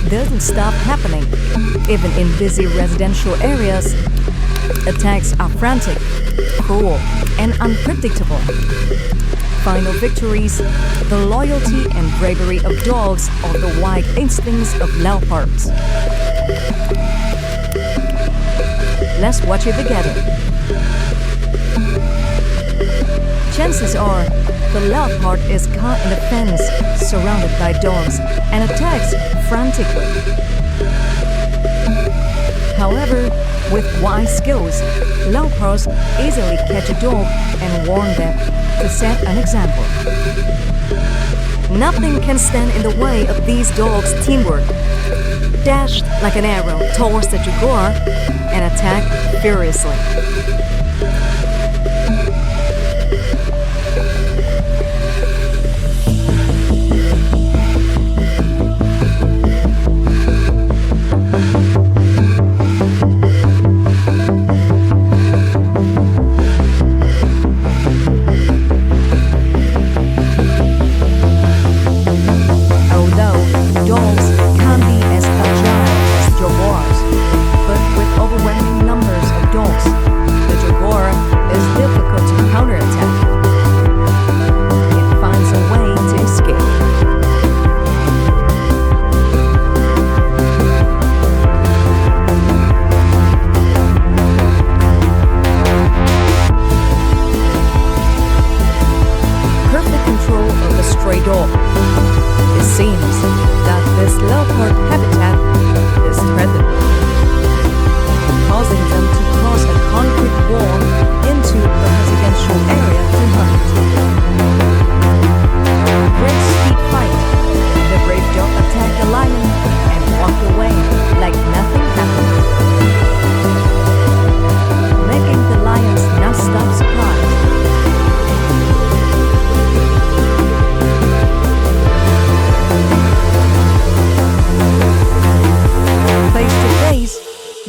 doesn't stop happening. Even in busy residential areas, attacks are frantic, cruel, and unpredictable. Final victories, the loyalty and bravery of dogs or the wild instincts of leopards. Let's watch it together. Chances are, the leopard is caught in a fence surrounded by dogs and attacks frantically. However, with wise skills, leopards easily catch a dog and warn them to set an example. Nothing can stand in the way of these dogs' teamwork. Dashed like an arrow towards the jaguar and attack furiously.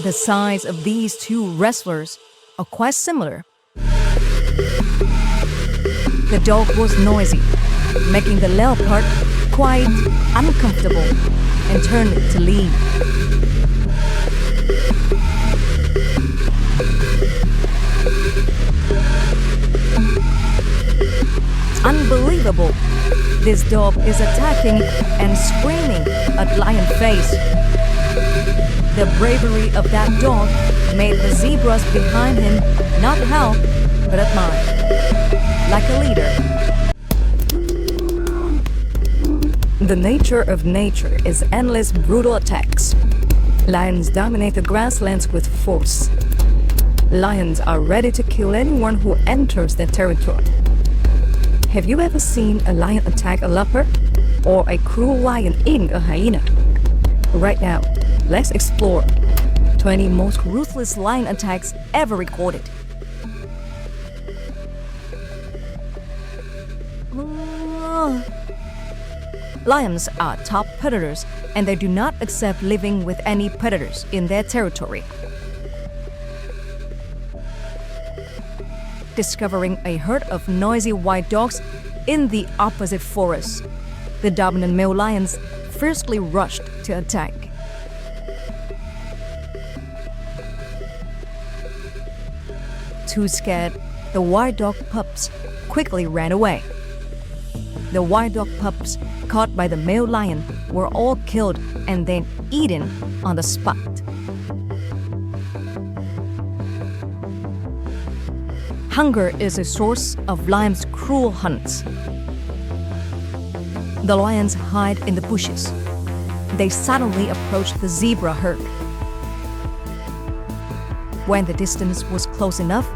The size of these two wrestlers are quite similar. The dog was noisy, making the leopard quite uncomfortable and turned to leave. Unbelievable! This dog is attacking and screaming at Lion's face. The bravery of that dog made the zebras behind him not howl, but admire, like a leader. The nature of nature is endless brutal attacks. Lions dominate the grasslands with force. Lions are ready to kill anyone who enters their territory. Have you ever seen a lion attack a leopard? Or a cruel lion eating a hyena? Right now, let's explore 20 most ruthless lion attacks ever recorded. Lions are top predators and they do not accept living with any predators in their territory. Discovering a herd of noisy white dogs in the opposite forest, the dominant male lions fiercely rushed to attack. Too scared, the white dog pups quickly ran away. The white dog pups caught by the male lion were all killed and then eaten on the spot. Hunger is a source of lions' cruel hunts. The lions hide in the bushes. They suddenly approach the zebra herd. When the distance was close enough,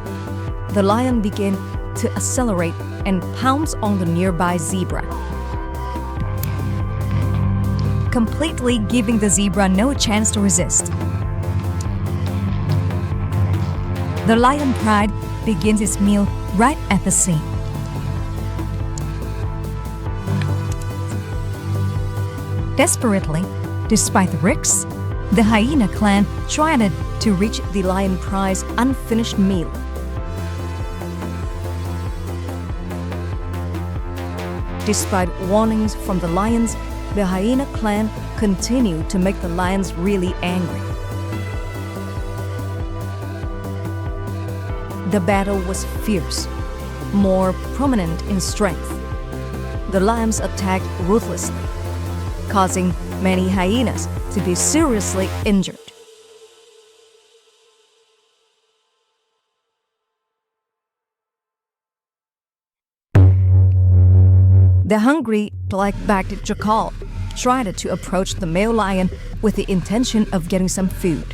the lion began to accelerate and pounce on the nearby zebra, completely giving the zebra no chance to resist. The lion pride begins its meal right at the scene. Desperately, despite the risks, the hyena clan tried to reach the lion pride's unfinished meal. Despite warnings from the lions, the hyena clan continued to make the lions really angry. The battle was fierce, more prominent in strength. The lions attacked ruthlessly, causing many hyenas to be seriously injured. The hungry black-backed jackal tried to approach the male lion with the intention of getting some food.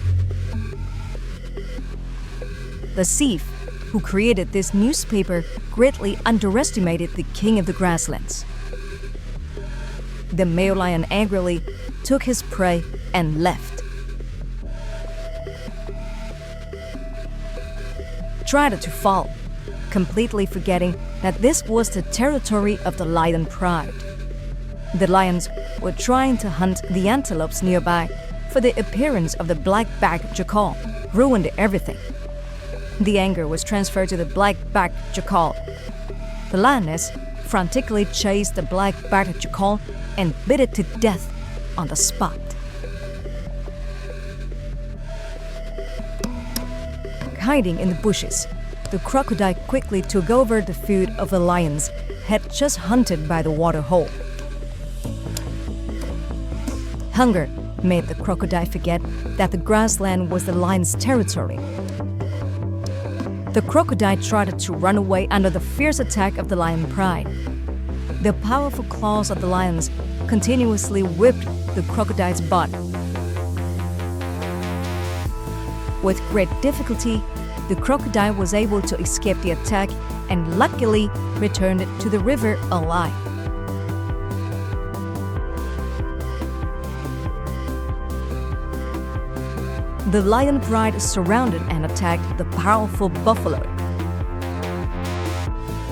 The thief who created this newspaper greatly underestimated the king of the grasslands. The male lion angrily took his prey and left. Tried to fall, completely forgetting that this was the territory of the lion pride. The lions were trying to hunt the antelopes nearby, for the appearance of the black-backed jackal ruined everything. The anger was transferred to the black-backed jackal. The lioness frantically chased the black-backed jackal and bit it to death on the spot. Hiding in the bushes, the crocodile quickly took over the food of the lions had just hunted by the water hole. Hunger made the crocodile forget that the grassland was the lion's territory. The crocodile tried to run away under the fierce attack of the lion pride. The powerful claws of the lions continuously whipped the crocodile's butt. With great difficulty, the crocodile was able to escape the attack and luckily returned to the river alive. The lion pride surrounded and attacked the powerful buffalo.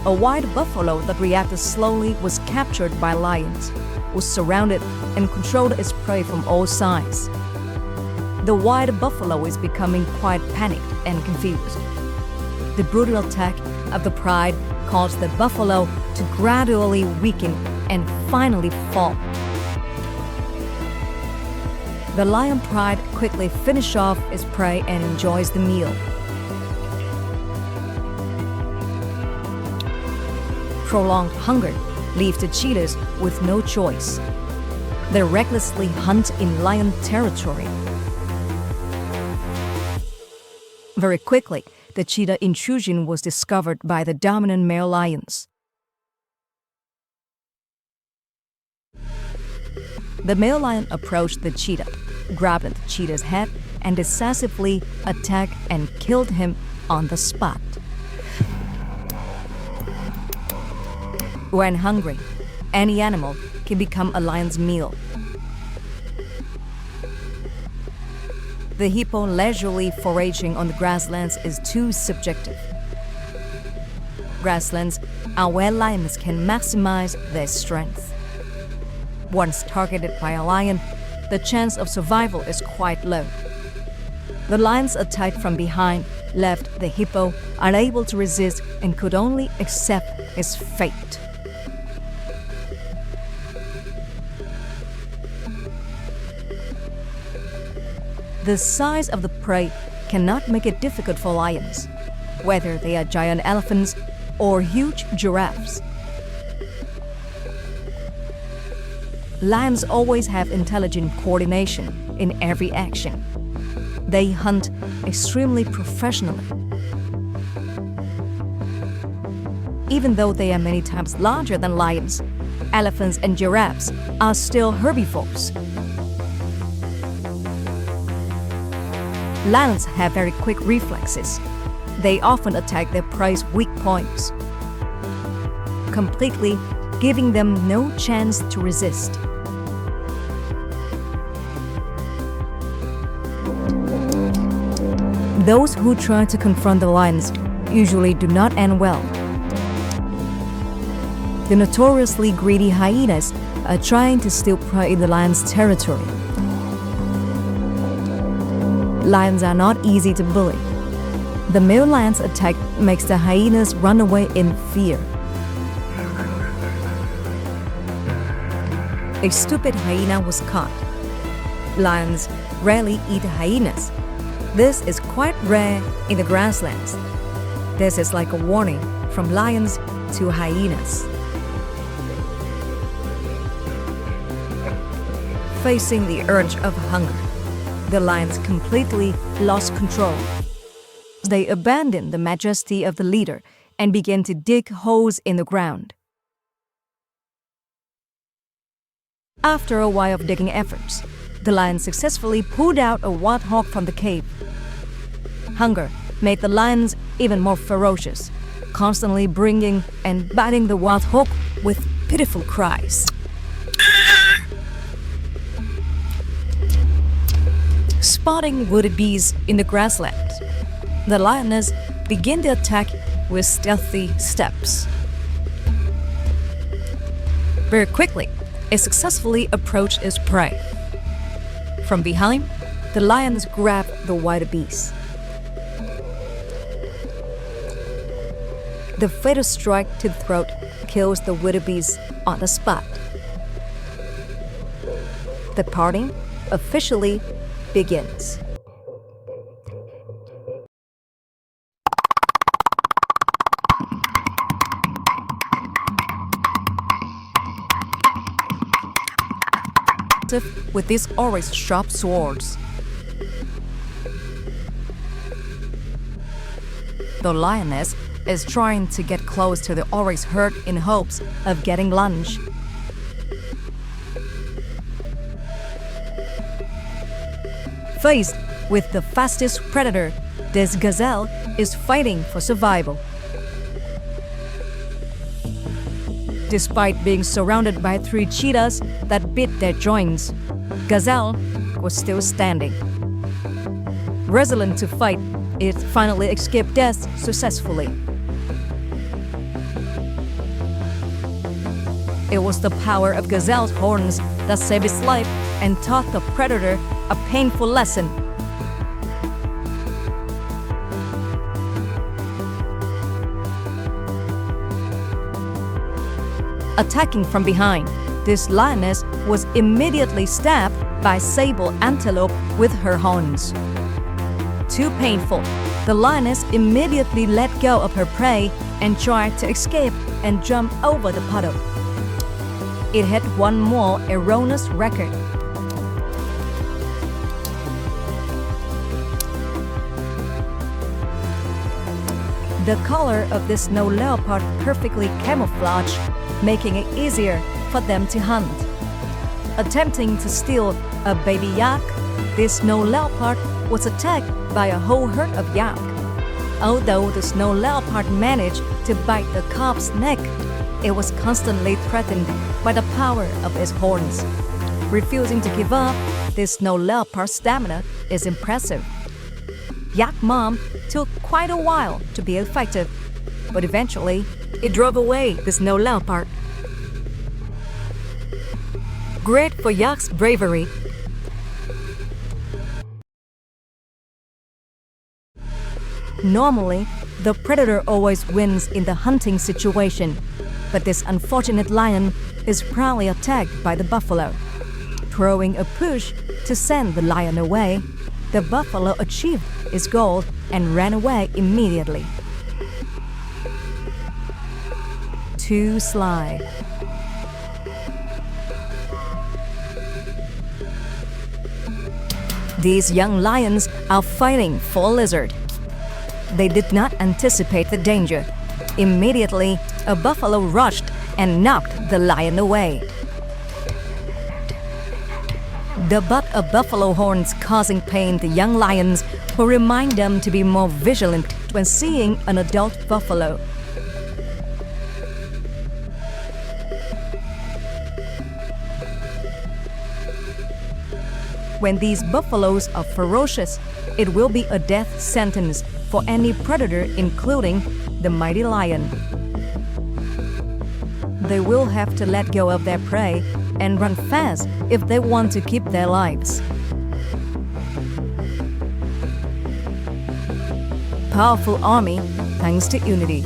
A white buffalo that reacted slowly was captured by lions, was surrounded and controlled its prey from all sides. The white buffalo is becoming quite panicked and confused. The brutal attack of the pride caused the buffalo to gradually weaken and finally fall. The lion pride quickly finishes off its prey and enjoys the meal. Prolonged hunger leaves the cheetahs with no choice. They recklessly hunt in lion territory. Very quickly, the cheetah intrusion was discovered by the dominant male lions. The male lion approached the cheetah, grabbed the cheetah's head, and decisively attacked and killed him on the spot. When hungry, any animal can become a lion's meal. The hippo leisurely foraging on the grasslands is too subjective. Grasslands are where lions can maximize their strength. Once targeted by a lion, the chance of survival is quite low. The lions attacked from behind left the hippo unable to resist and could only accept his fate. The size of the prey cannot make it difficult for lions, whether they are giant elephants or huge giraffes. Lions always have intelligent coordination in every action. They hunt extremely professionally. Even though they are many times larger than lions, elephants and giraffes are still herbivores. Lions have very quick reflexes. They often attack their prey's weak points, completely giving them no chance to resist. Those who try to confront the lions usually do not end well. The notoriously greedy hyenas are trying to steal prey in the lion's territory. Lions are not easy to bully. The male lion's attack makes the hyenas run away in fear. A stupid hyena was caught. Lions rarely eat hyenas. This is quite rare in the grasslands. This is like a warning from lions to hyenas. Facing the urge of hunger, the lions completely lost control. They abandoned the majesty of the leader and began to dig holes in the ground. After a while of digging efforts, the lion successfully pulled out a wild hog from the cave. Hunger made the lions even more ferocious, constantly bringing and biting the wild hog with pitiful cries. Spotting wounded bees in the grassland, the lioness began the attack with stealthy steps. Very quickly, it successfully approached its prey. From behind, the lions grabbed the wild beast. The fatal strike to the throat kills the wildebeest on the spot. The parting officially begins. With these always sharp swords. The lioness is trying to get close to the oryx herd in hopes of getting lunch. Faced with the fastest predator, this gazelle is fighting for survival. Despite being surrounded by 3 cheetahs that bit their joints, Gazelle was still standing. Resolute to fight, it finally escaped death successfully. It was the power of Gazelle's horns that saved its life and taught the predator a painful lesson. Attacking from behind, this lioness was immediately stabbed by sable antelope with her horns. Too painful, the lioness immediately let go of her prey and tried to escape and jump over the puddle. It had one more erroneous record. The color of this snow leopard perfectly camouflaged, making it easier for them to hunt. Attempting to steal a baby yak, this snow leopard was attacked by a whole herd of yak. Although the snow leopard managed to bite the calf's neck, it was constantly threatened by the power of its horns. Refusing to give up, this snow leopard's stamina is impressive. Yak mom took quite a while to be effective, but eventually it drove away the snow leopard. Great for Yak's bravery. Normally, the predator always wins in the hunting situation, but this unfortunate lion is proudly attacked by the buffalo. Throwing a push to send the lion away, the buffalo achieved its goal and ran away immediately. Too sly. These young lions are fighting for a lizard. They did not anticipate the danger. Immediately, a buffalo rushed and knocked the lion away. The butt of buffalo horns causing pain to young lions will remind them to be more vigilant when seeing an adult buffalo. When these buffaloes are ferocious, it will be a death sentence for any predator, including the mighty lion. They will have to let go of their prey and run fast if they want to keep their lives. Powerful army thanks to unity.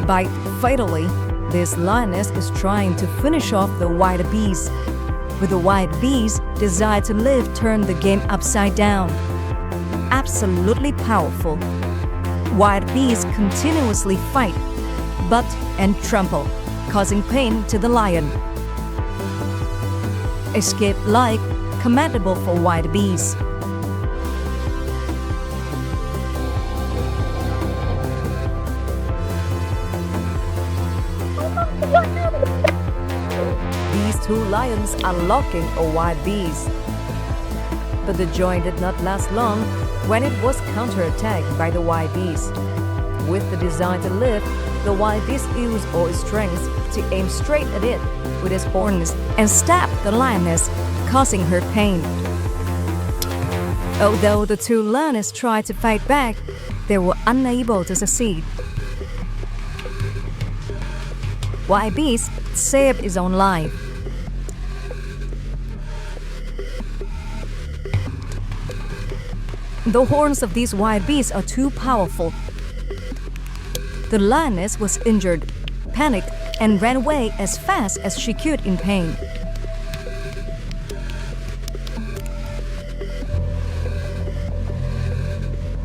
bite fatally. This lioness is trying to finish off the wild beast. But the wild beast's desire to live turned the game upside down. Absolutely powerful. Wild beasts continuously fight, butt and trample, causing pain to the lion. Escape-like, commendable for wild beasts. These two lions are locking a wild beast. But the joy did not last long when it was counterattacked by the wild beast. With the desire to live, the wild beast used all its strength to aim straight at it with its horns and stab the lioness, causing her pain. Although the two lionesses tried to fight back, they were unable to succeed. Wild beast saved its own life. The horns of these wild beasts are too powerful. The lioness was injured, panicked, and ran away as fast as she could in pain.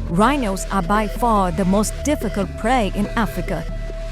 Rhinos are by far the most difficult prey in Africa.